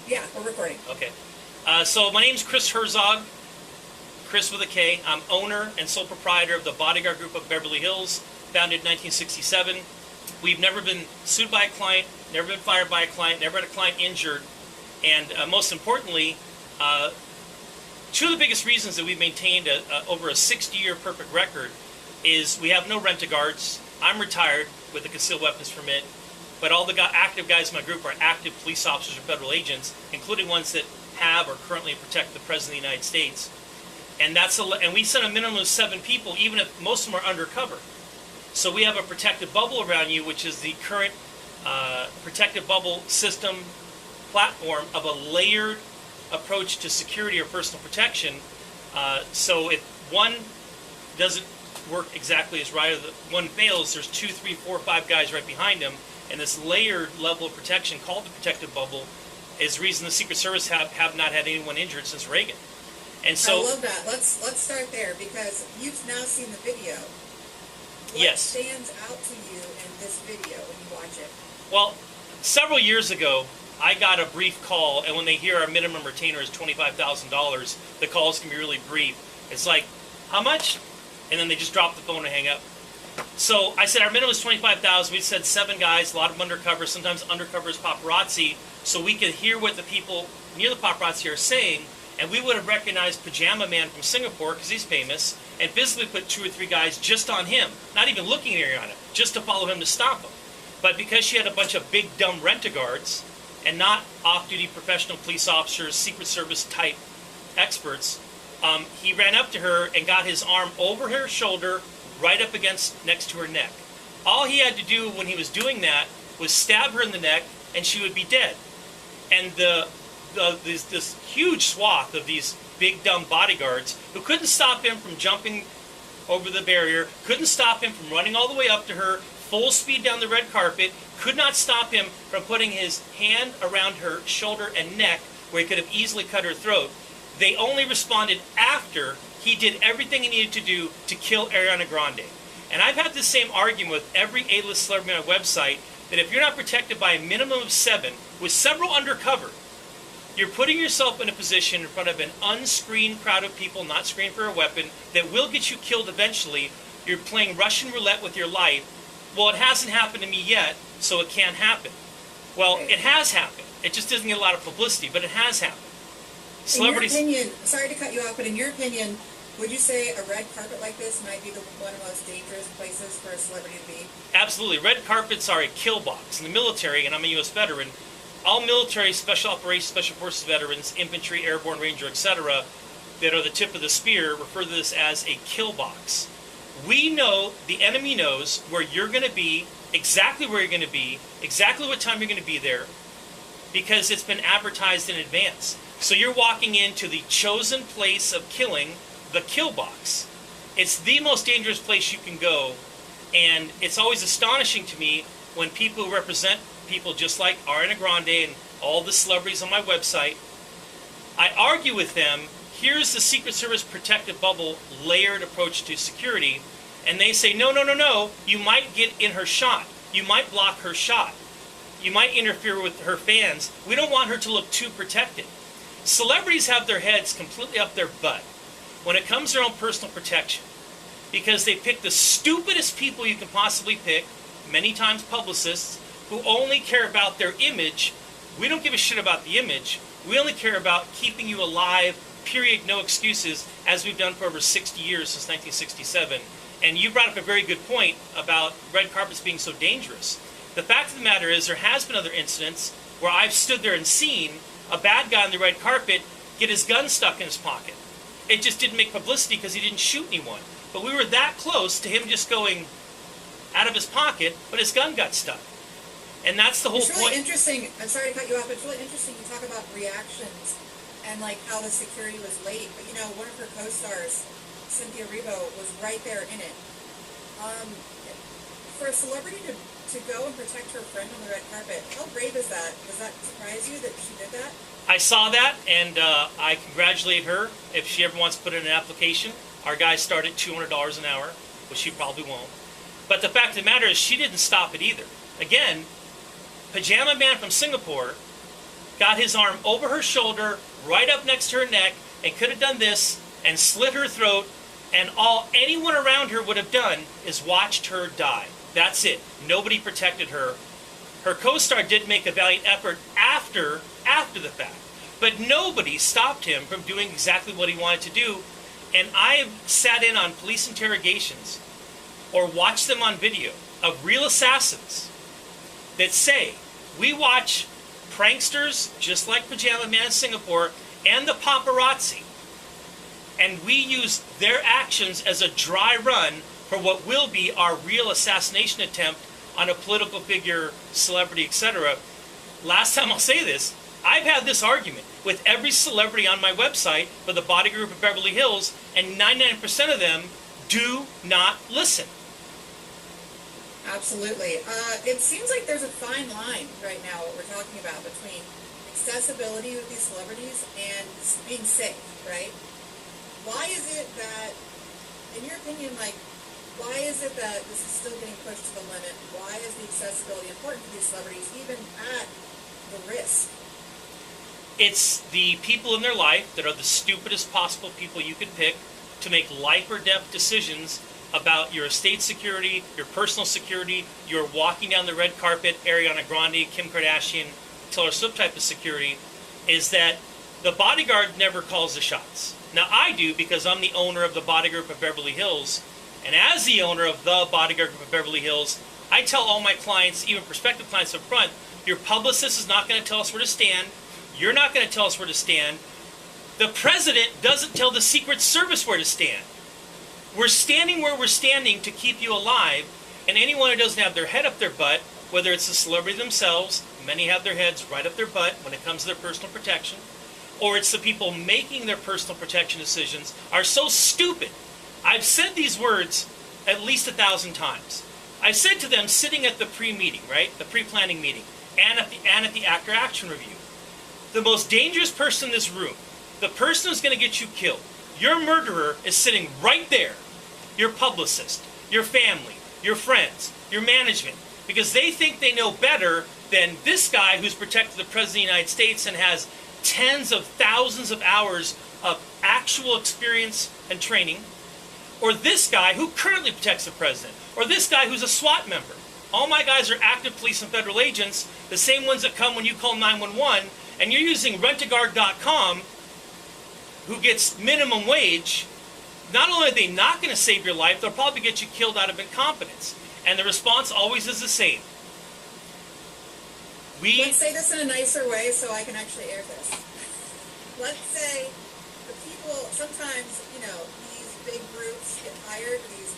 Yeah, we're recording. Okay. So my name's Kris Herzog, Kris with a K. I'm owner and sole proprietor of the Bodyguard Group of Beverly Hills, founded in 1967. We've never been sued by a client, never been fired by a client, never had a client injured, and most importantly, two of the biggest reasons that we've maintained over a 60-year perfect record is we have no rent-a-guards. I'm retired with a concealed weapons permit, but all the active guys in my group are active police officers or federal agents, including ones that have or currently protect the President of the United States. And and we send a minimum of 7 people, even if most of them are undercover. So we have a protective bubble around you, which is the current protective bubble system platform of a layered approach to security or personal protection. So if one doesn't work exactly as right, or one fails, there's 2, 3, 4, 5 guys right behind him. And this layered level of protection called the protective bubble is the reason the Secret Service have not had anyone injured since Reagan. And so I love that. Let's start there, because you've now seen the video. What yes. stands out to you in this video when you watch it? Well, several years ago, I got a brief call, and when they hear our minimum retainer is $25,000, the calls can be really brief. It's like, how much? And then they just drop the phone and hang up. So I said our minimum is $25,000. We said 7 guys, a lot of them undercover, sometimes undercover is paparazzi, so we could hear what the people near the paparazzi are saying, and we would have recognized Pajama Man from Singapore, because he's famous, and physically put 2 or 3 guys just on him, not even looking at him, just to follow him to stop him. But because she had a bunch of big, dumb rent-a-guards, and not off-duty professional police officers, Secret Service type experts, he ran up to her and got his arm over her shoulder, right up against next to her neck. All he had to do when he was doing that was stab her in the neck, and she would be dead. And this huge swath of these big dumb bodyguards who couldn't stop him from jumping over the barrier, couldn't stop him from running all the way up to her, full speed down the red carpet, could not stop him from putting his hand around her shoulder and neck where he could have easily cut her throat. They only responded after he did everything he needed to do to kill Ariana Grande. And I've had the same argument with every A-list celebrity on my website, that if you're not protected by a minimum of 7, with several undercover, you're putting yourself in a position in front of an unscreened crowd of people, not screened for a weapon, that will get you killed eventually. You're playing Russian roulette with your life. Well, it hasn't happened to me yet, so it can't happen. Well, it has happened. It just doesn't get a lot of publicity, but it has happened. Celebrities. In your opinion, sorry to cut you off, but in your opinion, would you say a red carpet like this might be one of the most dangerous places for a celebrity to be? Absolutely. Red carpets are a kill box. In the military, and I'm a U.S. veteran, all military, special operations, special forces veterans, infantry, airborne, ranger, etc., that are the tip of the spear, refer to this as a kill box. We know, the enemy knows where you're going to be, exactly where you're going to be, exactly what time you're going to be there, because it's been advertised in advance. So you're walking into the chosen place of killing, the kill box. It's the most dangerous place you can go, and it's always astonishing to me when people who represent people just like Ariana Grande and all the celebrities on my website, I argue with them, here's the Secret Service protective bubble layered approach to security, and they say, no, no, no, no, you might get in her shot. You might block her shot. You might interfere with her fans. We don't want her to look too protected. Celebrities have their heads completely up their butt when it comes to their own personal protection, because they pick the stupidest people you can possibly pick, many times publicists, who only care about their image. We don't give a shit about the image. We only care about keeping you alive, period, no excuses, as we've done for over 60 years since 1967. And you brought up a very good point about red carpets being so dangerous. The fact of the matter is, there has been other incidents where I've stood there and seen a bad guy on the red carpet get his gun stuck in his pocket. It just didn't make publicity because he didn't shoot anyone. But we were that close to him just going out of his pocket, but his gun got stuck. And that's the whole point. It's really interesting. I'm sorry to cut you off, but it's really interesting you talk about reactions and like how the security was late. But you know, one of her co-stars, Cynthia Erivo, was right there in it. For a celebrity to go and protect her friend on the red carpet, how brave is that? Does that surprise you that she did that? I saw that, and I congratulate her. If she ever wants to put in an application, our guys start at $200 an hour, which she probably won't. But the fact of the matter is, she didn't stop it either. Again, Pajama Man from Singapore got his arm over her shoulder, right up next to her neck, and could have done this and slit her throat, and all anyone around her would have done is watched her die. That's it. Nobody protected her. Her co-star did make a valiant effort after the fact, but nobody stopped him from doing exactly what he wanted to do. And I have sat in on police interrogations or watched them on video of real assassins that say, we watch pranksters just like Pajama Man in Singapore and the paparazzi, and we use their actions as a dry run for what will be our real assassination attempt on a political figure, celebrity, etc. Last time I'll say this, I've had this argument with every celebrity on my website for the Bodyguard of Beverly Hills, and 99% of them do not listen. Absolutely. It seems like there's a fine line right now, what we're talking about, between accessibility with these celebrities and being safe, right? Why is it that, in your opinion, like, why is it that this is still getting pushed to the limit? Why is the accessibility important for these celebrities, even at the risk? It's the people in their life that are the stupidest possible people you could pick to make life or death decisions about your estate security, your personal security, your walking down the red carpet, Ariana Grande, Kim Kardashian, Taylor Swift type of security, is that the bodyguard never calls the shots. Now I do, because I'm the owner of the Bodyguard of Beverly Hills, and as the owner of the Bodyguard of Beverly Hills, I tell all my clients, even prospective clients up front, your publicist is not going to tell us where to stand. You're not going to tell us where to stand. The president doesn't tell the Secret Service where to stand. We're standing where we're standing to keep you alive, and anyone who doesn't have their head up their butt, whether it's the celebrity themselves, many have their heads right up their butt when it comes to their personal protection, or it's the people making their personal protection decisions, are so stupid. I've said these words at least 1,000 times. I've said to them sitting at the pre-meeting, right? The pre-planning meeting, and at the actor action review. The most dangerous person in this room, the person who's going to get you killed, your murderer, is sitting right there. Your publicist, your family, your friends, your management, because they think they know better than this guy who's protected the President of the United States and has tens of thousands of hours of actual experience and training, or this guy who currently protects the President, or this guy who's a SWAT member. All my guys are active police and federal agents, the same ones that come when you call 911, and you're using rentaguard.com, who gets minimum wage. Not only are they not going to save your life, they'll probably get you killed out of incompetence. And the response always is the same. Let's say this in a nicer way so I can actually air this. Let's say the people, sometimes, these big groups get hired, these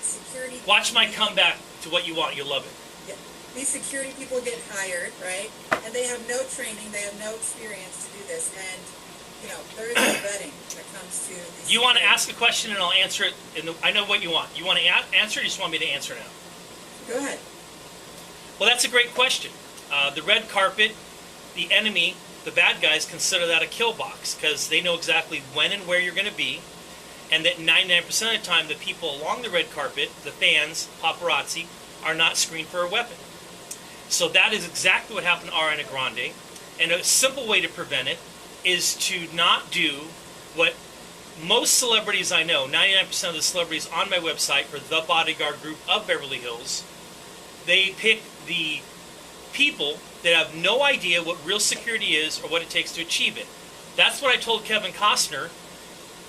security... Watch my comeback to what you want, you'll love it. Yeah. These security people get hired, right? And they have no training, they have no experience to do this, and there is no vetting when it comes to these. You want to ask a question and I'll answer it. I know what you want. You want to answer it, or you just want me to answer now? Go ahead. Well, that's a great question. The red carpet, the enemy, the bad guys consider that a kill box because they know exactly when and where you're going to be, and that 99% of the time the people along the red carpet, the fans, paparazzi, are not screened for a weapon. So that is exactly what happened to Ariana Grande, and a simple way to prevent it is to not do what most celebrities I know, 99% of the celebrities on my website for the Bodyguard group of Beverly Hills, they pick the people that have no idea what real security is or what it takes to achieve it. That's what I told Kevin Costner,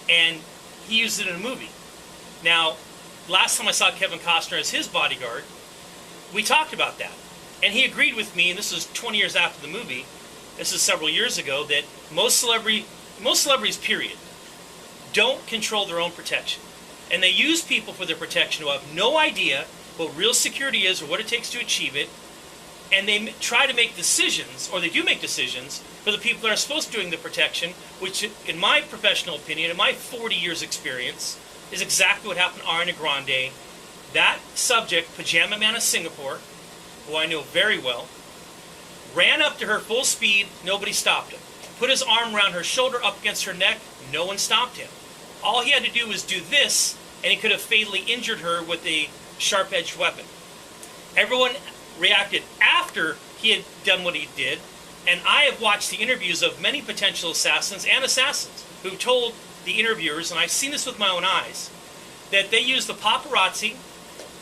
and he used it in a movie. Now, last time I saw Kevin Costner as his bodyguard, we talked about that. And he agreed with me, and this was 20 years after the movie, this is several years ago, that most celebrities, period, don't control their own protection. And they use people for their protection who have no idea what real security is or what it takes to achieve it, and they try to make decisions, or they do make decisions, for the people that are supposed to be doing the protection, which, in my professional opinion, in my 40 years experience, is exactly what happened to Ariana Grande. That subject, Pajama Man of Singapore, who I know very well, ran up to her full speed, nobody stopped him. Put his arm around her shoulder up against her neck, no one stopped him. All he had to do was do this, and he could have fatally injured her with a sharp-edged weapon. Everyone reacted after he had done what he did, And I have watched the interviews of many potential assassins and assassins who told the interviewers, and I've seen this with my own eyes, that they use the paparazzi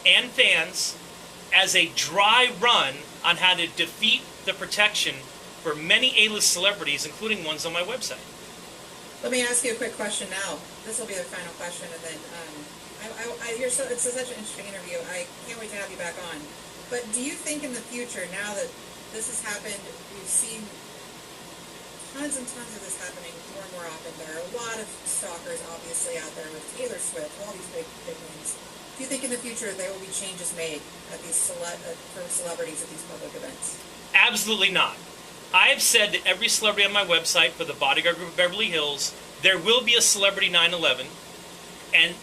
and fans as a dry run on how to defeat the protection for many A-list celebrities, including ones on my website. Let me ask you a quick question now. This will be the final question, and then it's such an interesting interview. I can't wait to have you back on. But do you think in the future, now that this has happened, we've seen tons and tons of this happening more and more often. There are a lot of stalkers, obviously, out there with Taylor Swift, all these big names. Do you think in the future there will be changes made at these for celebrities at these public events? Absolutely not. I have said to every celebrity on my website for the Bodyguard Group of Beverly Hills, there will be a celebrity 9/11, and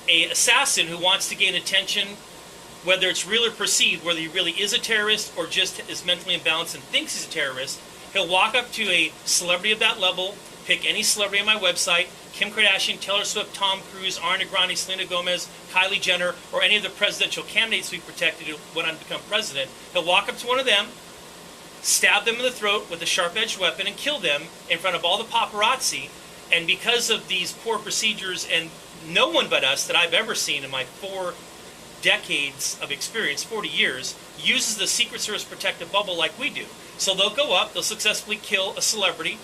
an assassin who wants to gain attention, whether it's real or perceived, whether he really is a terrorist or just is mentally imbalanced and thinks he's a terrorist, he'll walk up to a celebrity of that level, pick any celebrity on my website, Kim Kardashian, Taylor Swift, Tom Cruise, Ariana Grande, Selena Gomez, Kylie Jenner, or any of the presidential candidates we protected when I become president. He'll walk up to one of them, stab them in the throat with a sharp-edged weapon, and kill them in front of all the paparazzi. And because of these poor procedures, and no one but us that I've ever seen in my 4 decades of experience, 40 years, uses the Secret Service protective bubble like we do. So they'll go up, they'll successfully kill a celebrity,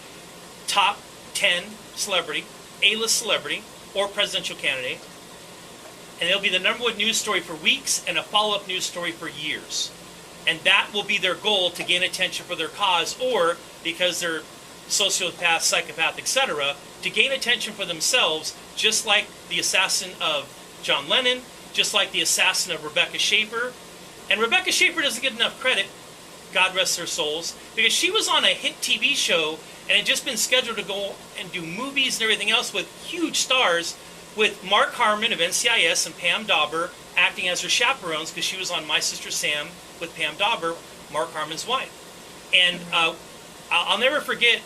top 10 celebrity, A-list celebrity, or presidential candidate, and it'll be the #1 news story for weeks and a follow-up news story for years. And that will be their goal, to gain attention for their cause, or because they're sociopath, psychopath, etc., to gain attention for themselves, just like the assassin of John Lennon, just like the assassin of Rebecca Schaefer. And Rebecca Schaefer doesn't get enough credit, God rest their souls, because she was on a hit TV show and had just been scheduled to go and do movies and everything else with huge stars, with Mark Harmon of NCIS and Pam Dauber acting as her chaperones, because she was on My Sister Sam with Pam Dauber, Mark Harmon's wife. And I'll never forget,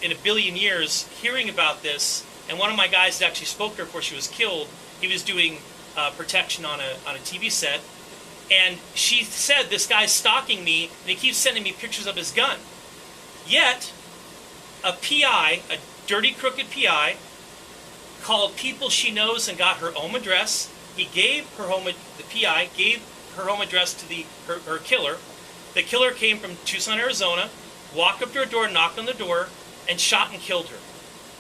in a billion years, hearing about this. And one of my guys that actually spoke to her before she was killed, he was doing protection on a TV set, and she said, this guy's stalking me and he keeps sending me pictures of his gun. Yet a PI, a dirty crooked PI, called people she knows and got her home address. He gave her home, the PI gave her home address to her killer. The killer came from Tucson, Arizona, walked up to her door, knocked on the door, and shot and killed her.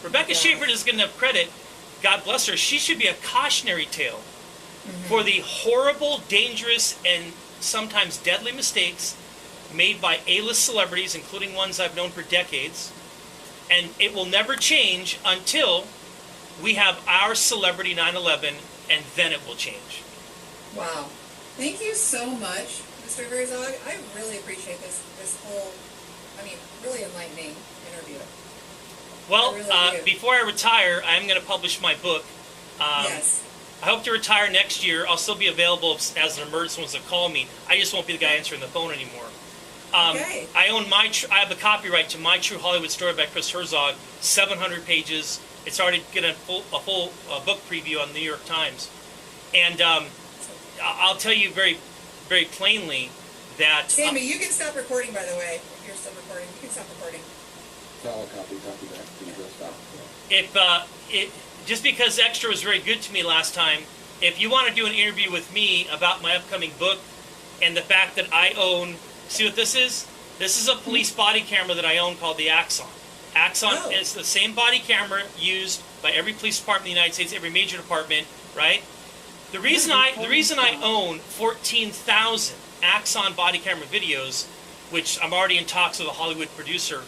Rebecca Schaefer doesn't get enough credit. God bless her. She should be a cautionary tale for the horrible, dangerous, and sometimes deadly mistakes made by A-list celebrities, including ones I've known for decades. And it will never change until we have our celebrity 9/11, and then it will change. Wow. Thank you so much, Mr. Herzog. I really appreciate this whole, really enlightening interview. Well, really before I retire, I'm going to publish my book. Yes. I hope to retire next year. I'll still be available as an emergency ones that call me. I just won't be the guy answering the phone anymore. Okay. I have the copyright to My True Hollywood Story by Kris Herzog, 700 pages. It's already getting a full book preview on the New York Times. And I'll tell you very, very plainly that... Sammy, you can stop recording, by the way. If you're still recording, you can stop recording. I'll copy that. Please don't stop. Just because Extra was very good to me last time, if you want to do an interview with me about my upcoming book and the fact that I own... See what this is? This is a police body camera that I own called the Axon. Axon is the same body camera used by every police department in the United States, every major department, right? The reason I own 14,000 Axon body camera videos, which I'm already in talks with a Hollywood producer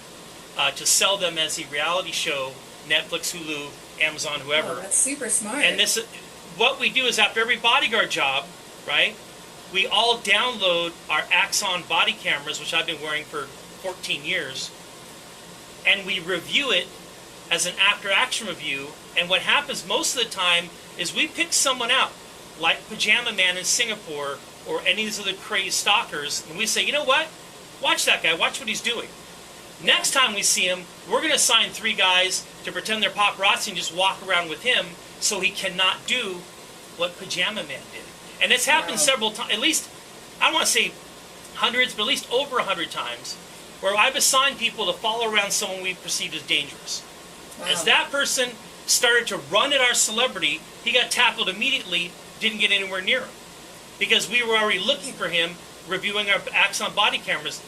to sell them as a reality show, Netflix, Hulu, Amazon, whoever. Oh, that's super smart. And what we do is after every bodyguard job, right, we all download our Axon body cameras, which I've been wearing for 14 years, and we review it as an after-action review. And what happens most of the time is we pick someone out, like Pajama Man in Singapore or any of these other crazy stalkers, and we say, you know what? Watch that guy. Watch what he's doing. Next time we see him, we're going to assign 3 guys to pretend they're paparazzi and just walk around with him so he cannot do what Pajama Man did. And it's happened several times, at least, I don't want to say hundreds, but at least over 100 times, where I've assigned people to follow around someone we perceived as dangerous. Wow. As that person started to run at our celebrity, he got tackled immediately, didn't get anywhere near him. Because we were already looking for him, reviewing our Axon body cameras.